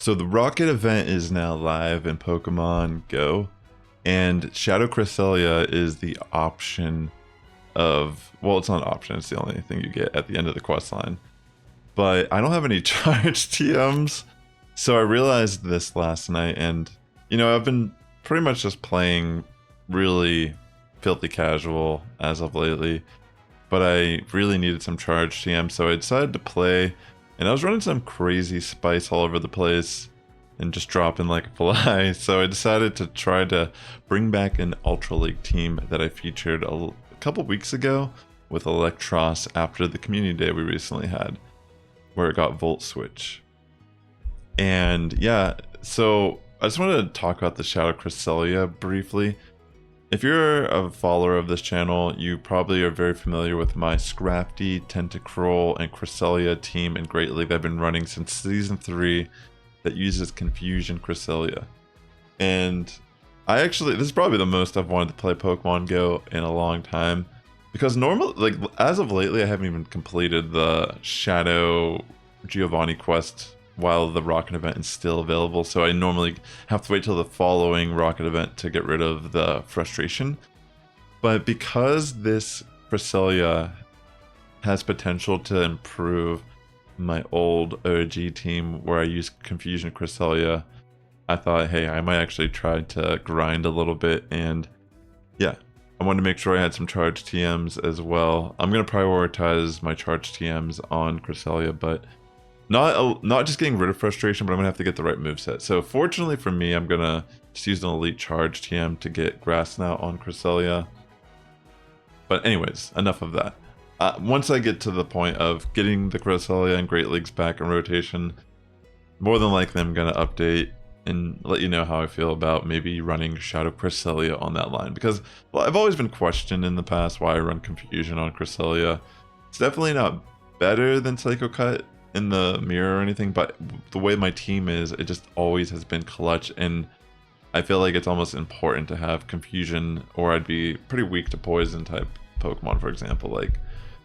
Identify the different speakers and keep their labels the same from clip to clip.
Speaker 1: So the Rocket event is now live in Pokemon Go, and Shadow Cresselia is the option of, well, it's not an option, it's the only thing you get at the end of the quest line. But I don't have any charged TMs, so I realized this last night, and you know, I've been pretty much just playing really filthy casual as of lately, but I really needed some charged TM, so I decided to play. And I was running some crazy spice all over the place and just dropping like a fly. So I decided to try to bring back an Ultra League team that I featured a couple weeks ago with Eelektross after the community day we recently had, where it got Volt Switch. And yeah, so I just wanted to talk about the Shadow Cresselia briefly. If you're a follower of this channel, you probably are very familiar with my Scrafty, Tentacruel, and Cresselia team in Great League that I've been running since Season 3 that uses Confusion Cresselia. And this is probably the most I've wanted to play Pokemon Go in a long time. Because normally, like, as of lately, I haven't even completed the Shadow Giovanni quest while the Rocket event is still available, so I normally have to wait till the following Rocket event to get rid of the frustration. But because this Cresselia has potential to improve my old OG team where I use Confusion Cresselia, I thought, hey, I might actually try to grind a little bit, and yeah, I wanted to make sure I had some charged TMs as well. I'm going to prioritize my charged TMs on Cresselia, but not just getting rid of frustration, but I'm gonna have to get the right moveset. So fortunately for me, I'm gonna just use an elite charge TM to get Grass Snout on Cresselia. But anyways, enough of that. Once I get to the point of getting the Cresselia and Great Leagues back in rotation, more than likely I'm gonna update and let you know how I feel about maybe running Shadow Cresselia on that line. Because, well, I've always been questioned in the past why I run Confusion on Cresselia. It's definitely not better than Psycho Cut in the mirror or anything, but the way my team is, it just always has been clutch, and I feel like it's almost important to have Confusion, or I'd be pretty weak to poison type Pokemon, for example. Like,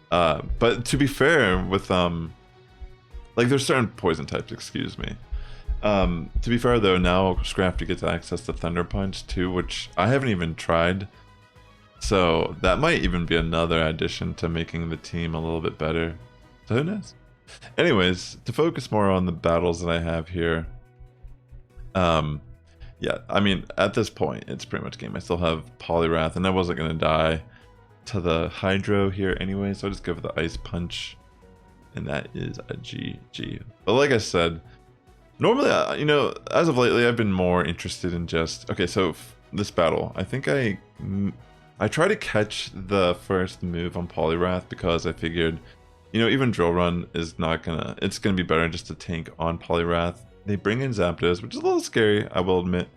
Speaker 1: but to be fair, with like, there's certain poison types, excuse me. To be fair though, now Scrafty gets access to Thunder Punch too, which I haven't even tried, so that might even be another addition to making the team a little bit better. So who knows? Anyways, to focus more on the battles that I have here, yeah, I mean, at this point, it's pretty much game. I still have Poliwrath, and I wasn't going to die to the Hydro here anyway, so I just go for the Ice Punch, and that is a GG. But like I said, normally, you know, as of lately, I've been more interested in just, okay, so this battle, I think I try to catch the first move on Poliwrath because I figured, you know, even Drill Run is not gonna, it's gonna be better just to tank on Poliwrath. They bring in Zapdos, which is a little scary, I will admit.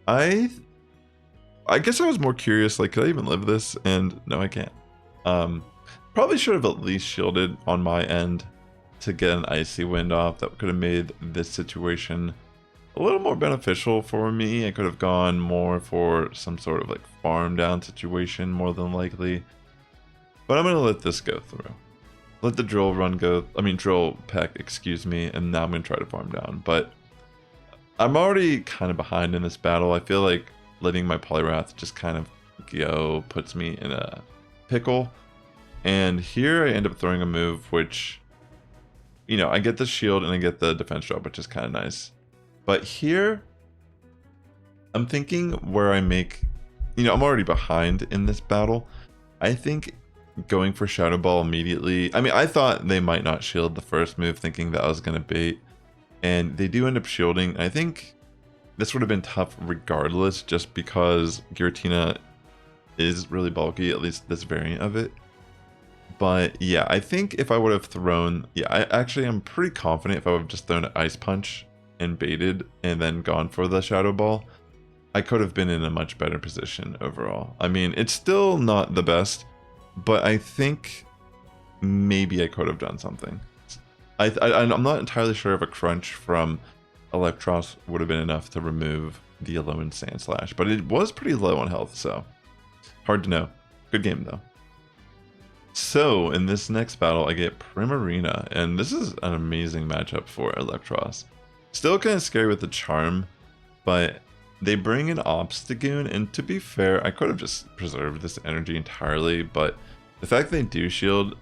Speaker 1: I guess I was more curious, like, could I even live this? And no, I can't. Probably should have at least shielded on my end to get an Icy Wind off. That could have made this situation a little more beneficial for me. I could have gone more for some sort of like farm down situation, more than likely. But I'm gonna let this go through. Let the Drill Run go, Drill Peck, excuse me, and now I'm going to try to farm down. But I'm already kind of behind in this battle. I feel like letting my Poliwrath just kind of go puts me in a pickle. And here I end up throwing a move which, you know, I get the shield and I get the defense drop, which is kind of nice. But here, I'm thinking where I make, you know, I'm already behind in this battle. I think going for Shadow Ball immediately. I mean, I thought they might not shield the first move, thinking that I was going to bait. And they do end up shielding. I think this would have been tough regardless, just because Giratina is really bulky, at least this variant of it. But yeah, I think if I would have thrown, I'm pretty confident if I would have just thrown an Ice Punch and baited and then gone for the Shadow Ball, I could have been in a much better position overall. I mean, it's still not the best, but I think maybe I could have done something. I'm not entirely sure if a crunch from Eelektross would have been enough to remove the Alolan Sand Slash, but it was pretty low on health, so hard to know. Good game though. So in this next battle, I get Primarina, and this is an amazing matchup for Eelektross. Still kind of scary with the charm, but they bring an Obstagoon, and to be fair, I could have just preserved this energy entirely, but the fact they do shield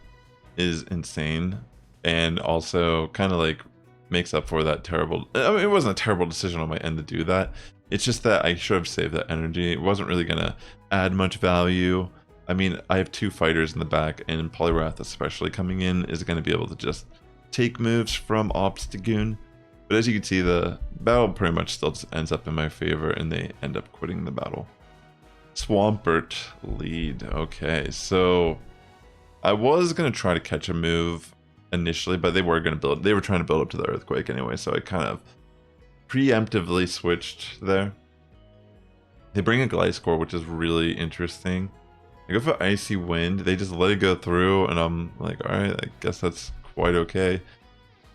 Speaker 1: is insane, and also kind of like makes up for that terrible... I mean, it wasn't a terrible decision on my end to do that. It's just that I should have saved that energy. It wasn't really going to add much value. I mean, I have 2 fighters in the back, and Poliwrath especially coming in is going to be able to just take moves from Obstagoon. But as you can see, the battle pretty much still just ends up in my favor, and they end up quitting the battle. Swampert lead. Okay, so I was going to try to catch a move initially, but they were trying to build up to the Earthquake anyway, so I kind of preemptively switched there. They bring a Gliscor, which is really interesting. I go for Icy Wind, they just let it go through, and I'm like, alright, I guess that's quite okay.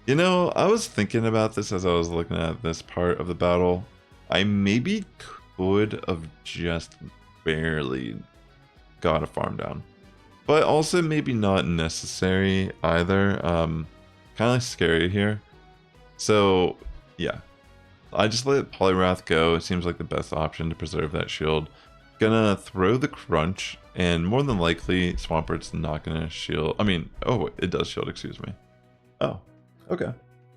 Speaker 1: You know, I was thinking about this as I was looking at this part of the battle. I maybe could have just barely got a farm down. But also maybe not necessary either. Kind of scary here. So, yeah. I just let Poliwrath go. It seems like the best option to preserve that shield. Gonna throw the Crunch, and more than likely, Swampert's not gonna shield. I mean, oh, it does shield, excuse me. Oh, okay.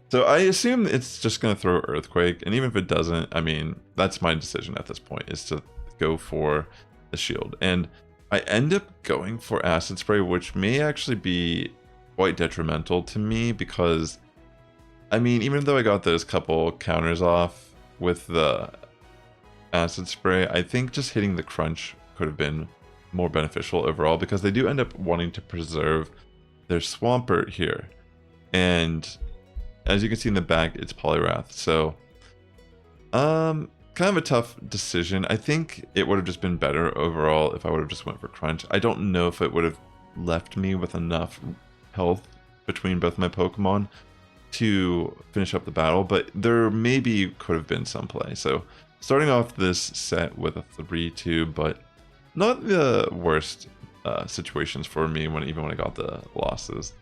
Speaker 1: So I assume it's just gonna throw Earthquake, and even if it doesn't, I mean, that's my decision at this point, is to go for the shield. And I end up going for Acid Spray, which may actually be quite detrimental to me because, I mean, even though I got those couple counters off with the Acid Spray, I think just hitting the Crunch could have been more beneficial overall because they do end up wanting to preserve their Swampert here. And as you can see in the back, it's Poliwrath. So, kind of a tough decision. I think it would have just been better overall if I would have just went for Crunch. I don't know if it would have left me with enough health between both my Pokemon to finish up the battle, but there maybe could have been some play. So starting off this set with a 3-2, but not the worst situations for me even when I got the losses.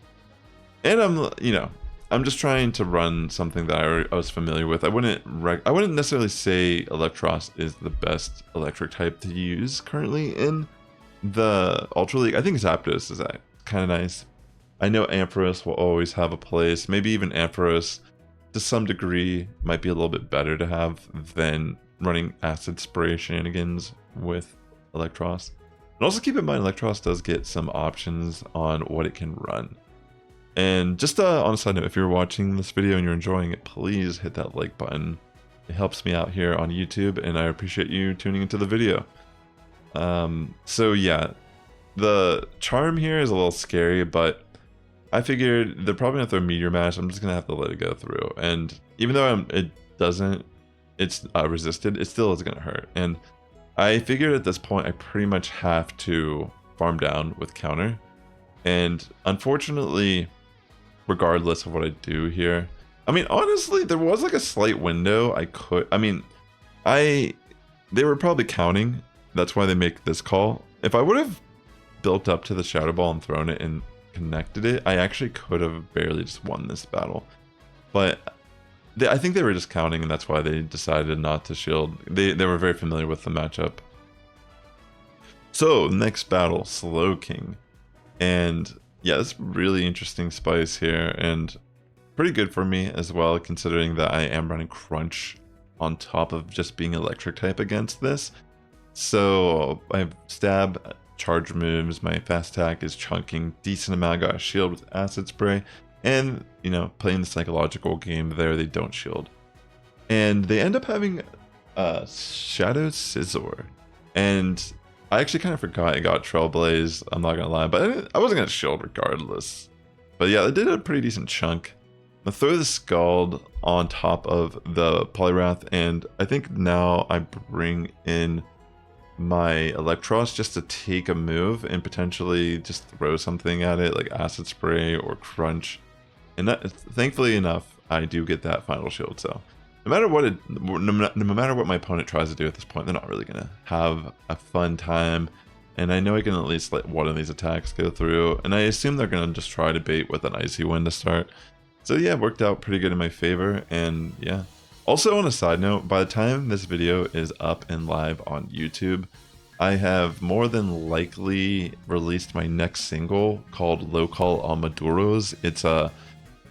Speaker 1: And I'm just trying to run something that I was familiar with. I wouldn't necessarily say Eelektross is the best electric type to use currently in the Ultra League. I think Zapdos is kind of nice. I know Ampharos will always have a place. Maybe even Ampharos, to some degree, might be a little bit better to have than running Acid Spray shenanigans with Eelektross. And also keep in mind, Eelektross does get some options on what it can run. And just on a side note, if you're watching this video and you're enjoying it, please hit that like button. It helps me out here on YouTube, and I appreciate you tuning into the video. So yeah, the Charm here is a little scary, but I figured they're probably gonna throw Meteor Mash. I'm just gonna have to let it go through. And even though it's resisted, it still is gonna hurt. And I figured at this point I pretty much have to farm down with counter. And unfortunately, regardless of what I do here, I mean, honestly, there was like a slight window they were probably counting. That's why they make this call. If I would have built up to the Shadow Ball and thrown it and connected it, I actually could have barely just won this battle. But I think they were just counting, and that's why they decided not to shield. They were very familiar with the matchup. So, next battle, Slowking. And yeah, it's really interesting spice here, and pretty good for me as well, considering that I am running Crunch on top of just being electric type against this. So I have stab, charge moves, my fast attack is chunking decent amount, got a shield with Acid Spray, and playing the psychological game there, they don't shield. And they end up having Shadow Scizor, and I actually kind of forgot I got Trailblaze, I'm not gonna lie, but I wasn't gonna shield regardless. But yeah, it did a pretty decent chunk. I'm gonna throw the Scald on top of the Poliwrath, and I think now I bring in my Eelektross just to take a move and potentially just throw something at it, like Acid Spray or Crunch. And that, thankfully enough, I do get that final shield, so no matter what my opponent tries to do at this point, they're not really gonna have a fun time. And I know I can at least let one of these attacks go through, and I assume they're gonna just try to bait with an Icy Wind to start. So yeah, it worked out pretty good in my favor, and yeah. Also, on a side note, by the time this video is up and live on YouTube, I have more than likely released my next single called Local on Maduros. It's a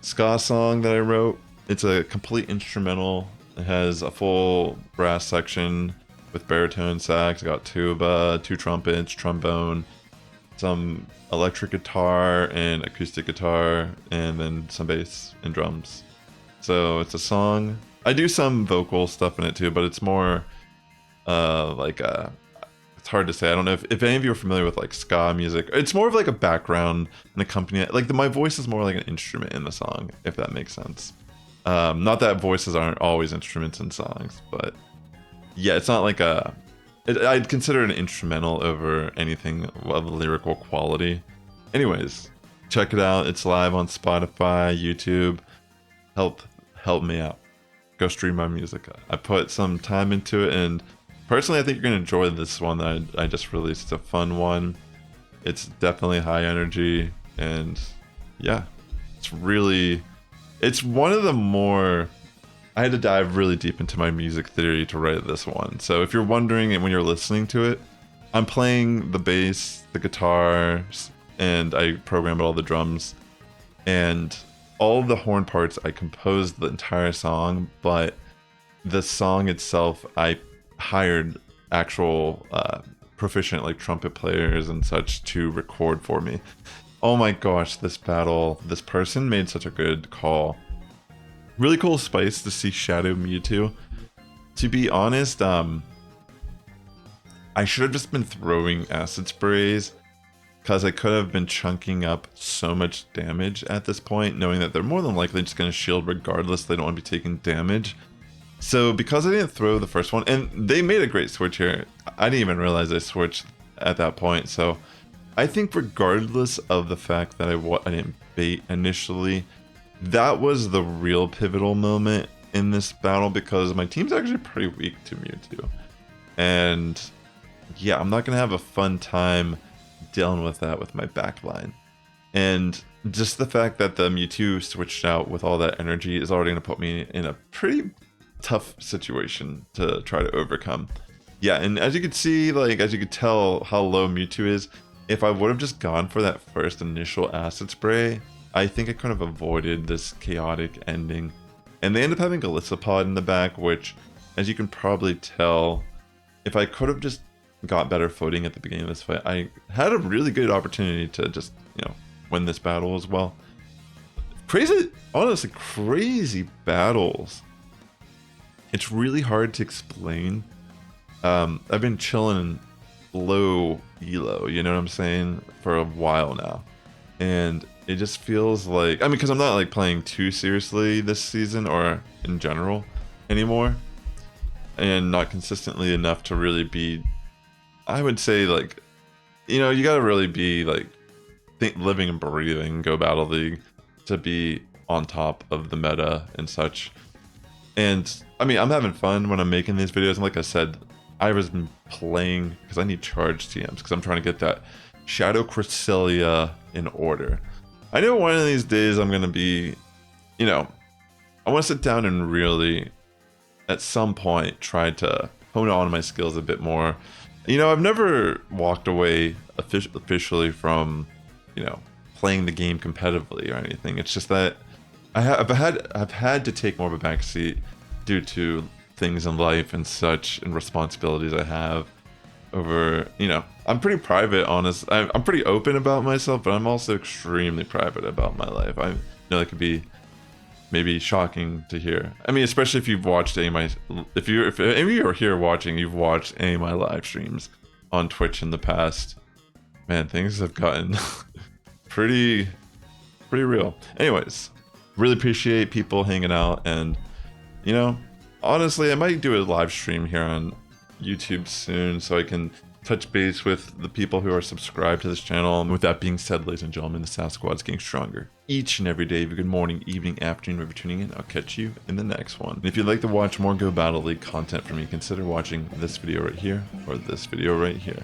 Speaker 1: ska song that I wrote. It's a complete instrumental. It has a full brass section with baritone sax. I got tuba, 2 trumpets, trombone, some electric guitar and acoustic guitar, and then some bass and drums. So it's a song. I do some vocal stuff in it too, but it's more it's hard to say. I don't know if any of you are familiar with like ska music. It's more of like a background and accompaniment. Like my voice is more like an instrument in the song, if that makes sense. Not that voices aren't always instruments in songs, but yeah, it's not like I'd consider it an instrumental over anything of lyrical quality. Anyways, check it out. It's live on Spotify, YouTube. Help me out. Go stream my music. I put some time into it, and personally, I think you're gonna enjoy this one that I just released. It's a fun one. It's definitely high energy, and yeah, it's one of the more. I had to dive really deep into my music theory to write this one. So if you're wondering, and when you're listening to it, I'm playing the bass, the guitars, and I programmed all the drums, and all of the horn parts. I composed the entire song, but the song itself, I hired actual proficient like trumpet players and such to record for me. Oh my gosh, this battle, this person made such a good call. Really cool spice to see Shadow Mewtwo. To be honest, I should have just been throwing acid sprays, because I could have been chunking up so much damage at this point, knowing that they're more than likely just going to shield regardless. They don't want to be taking damage. So because I didn't throw the first one, and they made a great switch here. I didn't even realize they switched at that point. So I think regardless of the fact that I didn't bait initially, that was the real pivotal moment in this battle, because my team's actually pretty weak to Mewtwo. And yeah, I'm not going to have a fun time dealing with that with my backline. And just the fact that the Mewtwo switched out with all that energy is already going to put me in a pretty tough situation to try to overcome. Yeah, and as you could see, like as you could tell how low Mewtwo is, if I would have just gone for that first initial acid spray, I think I could have avoided this chaotic ending. And they end up having Galissapod in the back, which, as you can probably tell, if I could have just got better footing at the beginning of this fight, I had a really good opportunity to just, win this battle as well. Honestly, crazy battles. It's really hard to explain. I've been chilling low elo, you know what I'm saying, for a while now. And it just feels like, because I'm not like playing too seriously this season or in general anymore, and not consistently enough to really be, I would say, like, you gotta really be like living and breathing Go Battle League to be on top of the meta and such. And I'm having fun when I'm making these videos, and like I said, I was playing because I need charge TMs, because I'm trying to get that Shadow Cresselia in order. I know one of these days I'm gonna be, I want to sit down and really, at some point, try to hone on my skills a bit more. I've never walked away officially from, playing the game competitively or anything. It's just that I've had to take more of a backseat due to things in life and such, and responsibilities I have over, I'm pretty private, honest. I'm pretty open about myself, but I'm also extremely private about my life. I know that could be maybe shocking to hear. Especially if you've watched any of my, if any of you are here watching, you've watched any of my live streams on Twitch in the past. Man, things have gotten pretty real. Anyways, really appreciate people hanging out, and honestly, I might do a live stream here on YouTube soon, so I can touch base with the people who are subscribed to this channel. And with that being said, ladies and gentlemen, the Sass Squad is getting stronger each and every day. Good morning, evening, afternoon, wherever you're tuning in. I'll catch you in the next one. And if you'd like to watch more Go Battle League content from me, consider watching this video right here or this video right here.